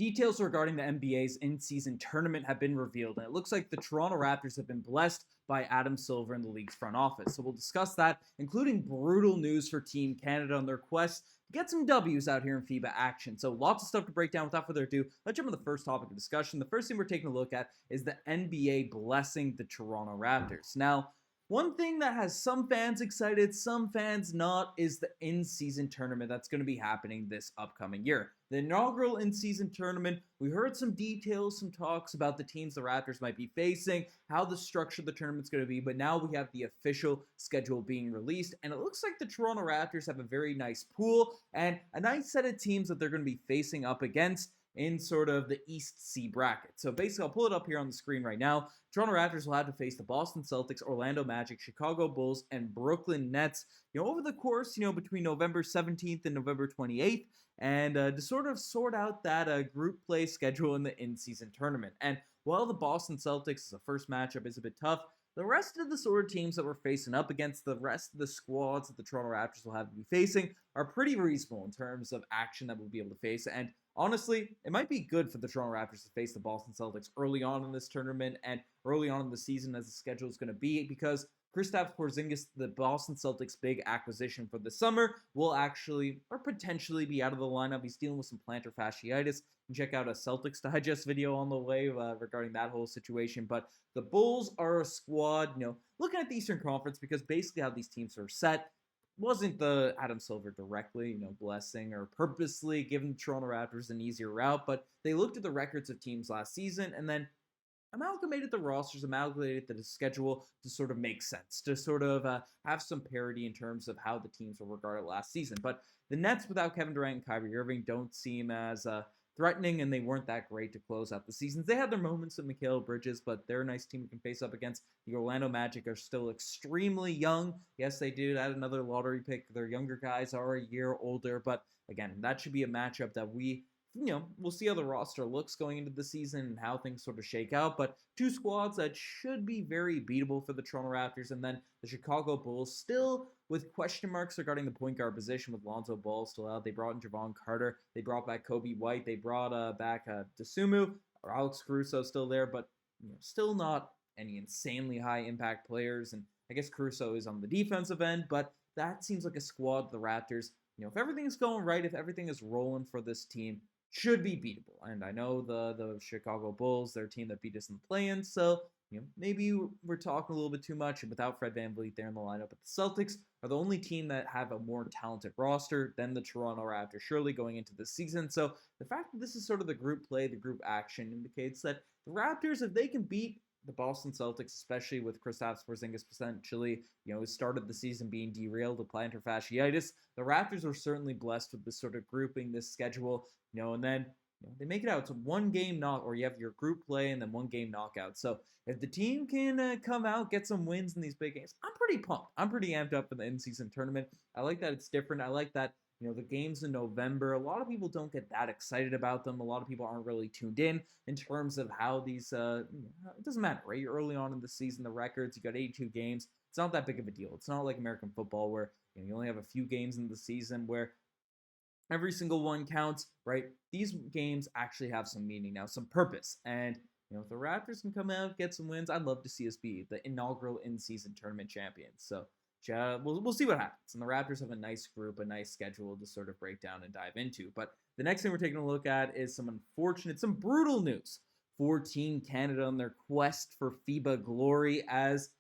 Details regarding the NBA's in-season tournament have been revealed, and it looks like the Toronto Raptors have been blessed by Adam Silver in the league's front office. So we'll discuss that, including brutal news for Team Canada on their quest to get some W's out here in FIBA action. So lots of stuff to break down. Without further ado, let's jump into the first topic of discussion. The first thing we're taking a look at is the NBA blessing the Toronto Raptors. Now, one thing that has some fans excited, some fans not, is the in-season tournament that's going to be happening this upcoming year. The inaugural in-season tournament, we heard some details, some talks about the teams the Raptors might be facing, how the structure of the tournament's going to be, but now we have the official schedule being released, and it looks like the Toronto Raptors have a very nice pool and a nice set of teams that they're going to be facing up against in sort of the East C bracket. So basically, I'll pull it up here on the screen right now. Toronto Raptors will have to face the Boston Celtics, Orlando Magic, Chicago Bulls, and Brooklyn Nets, over the course, between November 17th and November 28th, and to sort of sort out that group play schedule in the in-season tournament. And while the Boston Celtics, the first matchup, is a bit tough, the rest of the sort of teams that we're facing up against, the rest of the squads that the Toronto Raptors will have to be facing, are pretty reasonable in terms of action that we'll be able to face. And honestly, it might be good for the Toronto Raptors to face the Boston Celtics early on in this tournament and early on in the season as the schedule is going to be, because Kristaps Porzingis, the Boston Celtics' big acquisition for the summer, will actually or potentially be out of the lineup. He's dealing with some plantar fasciitis. You can check out a Celtics Digest video on the way regarding that whole situation. But the Bulls are a squad, looking at the Eastern Conference, because basically how these teams are set wasn't the Adam Silver directly, blessing or purposely giving the Toronto Raptors an easier route, but they looked at the records of teams last season and then amalgamated the rosters, amalgamated the schedule to sort of make sense, to sort of have some parity in terms of how the teams were regarded last season. But the Nets without Kevin Durant and Kyrie Irving don't seem as threatening, and they weren't that great to close out the seasons. They had their moments with Mikal Bridges, but they're a nice team we can face up against. The Orlando Magic are still extremely young. Yes, they did add another lottery pick. Their younger guys are a year older, but again, that should be a matchup that we'll see how the roster looks going into the season and how things sort of shake out. But two squads that should be very beatable for the Toronto Raptors. And then the Chicago Bulls, still with question marks regarding the point guard position with Lonzo Ball still out. They brought in Javon Carter. They brought back Kobe White. They brought back Dosunmu, or Alex Caruso still there, but still not any insanely high impact players. And I guess Caruso is on the defensive end, but that seems like a squad the Raptors, if everything's going right, if everything is rolling for this team, should be beatable. And I know the Chicago Bulls, they're a team that beat us in the play-in, so maybe we're talking a little bit too much without Fred VanVleet there in the lineup. But the Celtics are the only team that have a more talented roster than the Toronto Raptors, surely going into this season. So the fact that this is sort of the group play, the group action, indicates that the Raptors, if they can beat the Boston Celtics, especially with Kristaps Porzingis potentially, started the season being derailed with plantar fasciitis, the Raptors are certainly blessed with this sort of grouping, this schedule, and then they make it out to one game knock, or you have your group play and then one game knockout. So if the team can come out, get some wins in these big games, I'm pretty pumped. I'm pretty amped up for the in-season tournament. I like that it's different. I like that the games in November, a lot of people don't get that excited about them. A lot of people aren't really tuned in terms of how these, it doesn't matter, right? You're early on in the season, the records, you got 82 games. It's not that big of a deal. It's not like American football where you only have a few games in the season where every single one counts, right? These games actually have some meaning now, some purpose. And, if the Raptors can come out, get some wins, I'd love to see us be the inaugural in-season tournament champions. So we'll see what happens. And the Raptors have a nice group, a nice schedule to sort of break down and dive into. But the next thing we're taking a look at is some brutal news for Team Canada on their quest for FIBA glory, as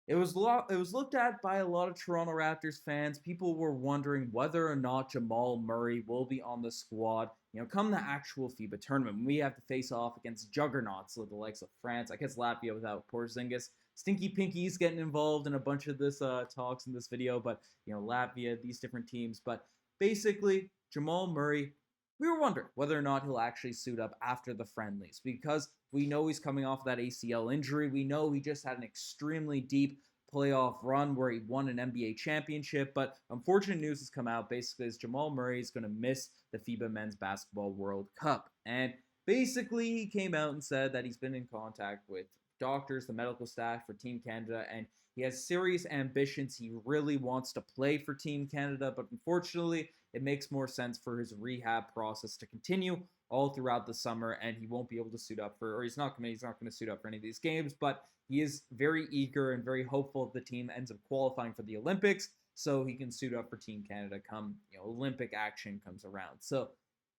it was looked at by a lot of Toronto Raptors fans. People were wondering whether or not Jamal Murray will be on the squad, come the actual FIBA tournament. We have to face off against juggernauts like the likes of France, I guess Latvia without Porzingis. Stinky Pinky's getting involved in a bunch of this talks in this video, but Latvia, these different teams. But basically, Jamal Murray, we were wondering whether or not he'll actually suit up after the friendlies, because we know he's coming off that ACL injury. We know he just had an extremely deep playoff run where he won an NBA championship, but unfortunate news has come out basically as Jamal Murray is going to miss the FIBA Men's Basketball World Cup. And basically he came out and said that he's been in contact with doctors, the medical staff for Team Canada, and he has serious ambitions. He really wants to play for Team Canada, but unfortunately, it makes more sense for his rehab process to continue all throughout the summer, and he won't be able to suit up for, or he's not going to suit up for any of these games, but he is very eager and very hopeful if the team ends up qualifying for the Olympics, so he can suit up for Team Canada come Olympic action comes around. So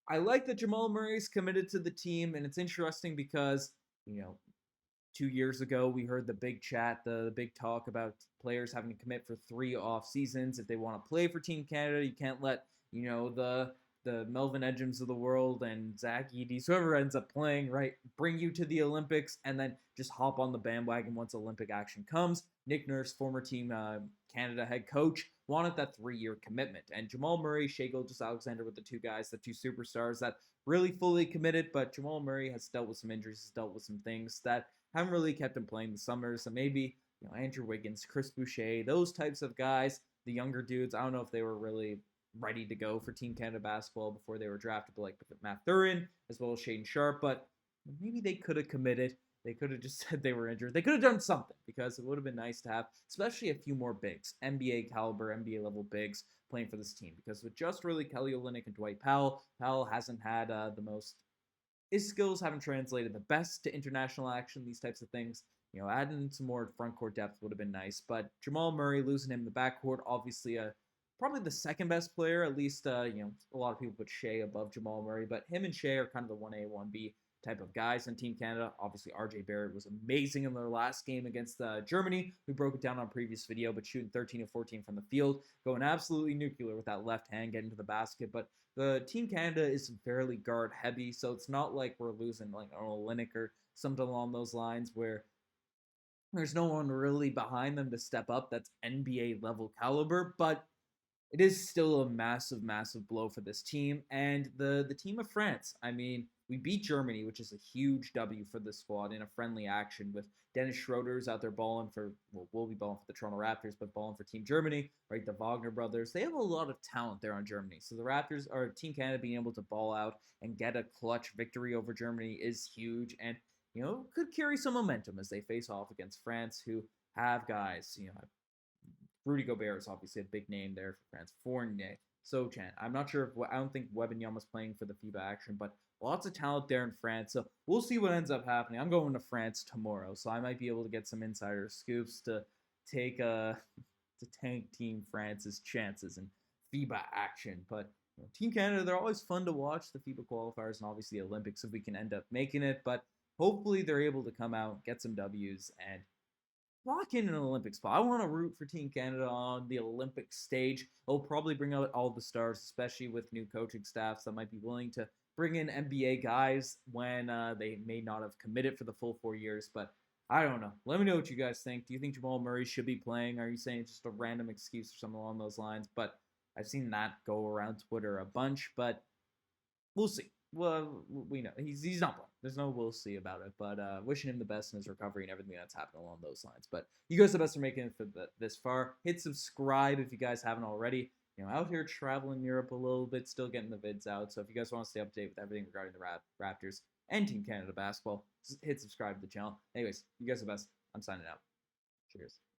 I like that Jamal Murray's committed to the team, and it's interesting because 2 years ago, we heard the big chat, the big talk about players having to commit for 3 off seasons if they want to play for Team Canada. You can't let the Melvin Edgems of the world and Zach Eady's, whoever ends up playing, right, bring you to the Olympics and then just hop on the bandwagon once Olympic action comes. Nick Nurse, former Team Canada head coach, wanted that 3-year commitment. And Jamal Murray, Shai Gilgeous-Alexander were the two guys, the two superstars that really fully committed, but Jamal Murray has dealt with some injuries, has dealt with some things that haven't really kept him playing the summer. So maybe Andrew Wiggins, Chris Boucher, those types of guys, the younger dudes. I don't know if they were really ready to go for Team Canada basketball before they were drafted, but like Matt Thurin as well as Shaden Sharp. But maybe they could have committed. They could have just said they were injured. They could have done something because it would have been nice to have, especially a few more bigs, NBA caliber, NBA level bigs playing for this team. Because with just really Kelly Olynyk and Dwight Powell, Powell hasn't had the most. His skills haven't translated the best to international action, these types of things. Adding some more front court depth would have been nice. But Jamal Murray, losing him in the backcourt, obviously probably the second best player. At least, a lot of people put Shai above Jamal Murray, but him and Shai are kind of the 1A, 1B type of guys in Team Canada. Obviously, RJ Barrett was amazing in their last game against Germany. We broke it down on a previous video, but shooting 13 of 14 from the field, going absolutely nuclear with that left hand, getting to the basket. But the Team Canada is fairly guard heavy, so it's not like we're losing like an Olynyk or something along those lines where there's no one really behind them to step up that's NBA level caliber, but it is still a massive, massive blow for this team. And the team of France, I mean, we beat Germany, which is a huge W for the squad in a friendly action with Dennis Schroeder's out there balling for, well, we'll be balling for the Toronto Raptors, but balling for Team Germany, right? The Wagner brothers. They have a lot of talent there on Germany. So the Raptors, or Team Canada, being able to ball out and get a clutch victory over Germany is huge. And, could carry some momentum as they face off against France, who have guys, Rudy Gobert is obviously a big name there for France. Fournier, Sochan. I'm not sure if I don't think Wembanyama is playing for the FIBA action, but lots of talent there in France. So we'll see what ends up happening. I'm going to France tomorrow, so I might be able to get some insider scoops to take to tank Team France's chances in FIBA action. But Team Canada, they're always fun to watch, the FIBA qualifiers and obviously the Olympics if we can end up making it. But hopefully they're able to come out, get some W's, and lock in an Olympic spot. I want to root for Team Canada on the Olympic stage. It'll probably bring out all the stars, especially with new coaching staffs that might be willing to bring in NBA guys when they may not have committed for the full 4 years. But I don't know. Let me know what you guys think. Do you think Jamal Murray should be playing? Are you saying it's just a random excuse or something along those lines? But I've seen that go around Twitter a bunch, but we'll see. Well, we know he's not playing. There's no we'll see about it, but wishing him the best in his recovery and everything that's happened along those lines. But you guys are the best for making it for this far. Hit subscribe if you guys haven't already. Out here traveling Europe a little bit, still getting the vids out. So if you guys want to stay up to date with everything regarding the Raptors and Team Canada basketball, hit subscribe to the channel. Anyways, you guys are the best. I'm signing out. Cheers.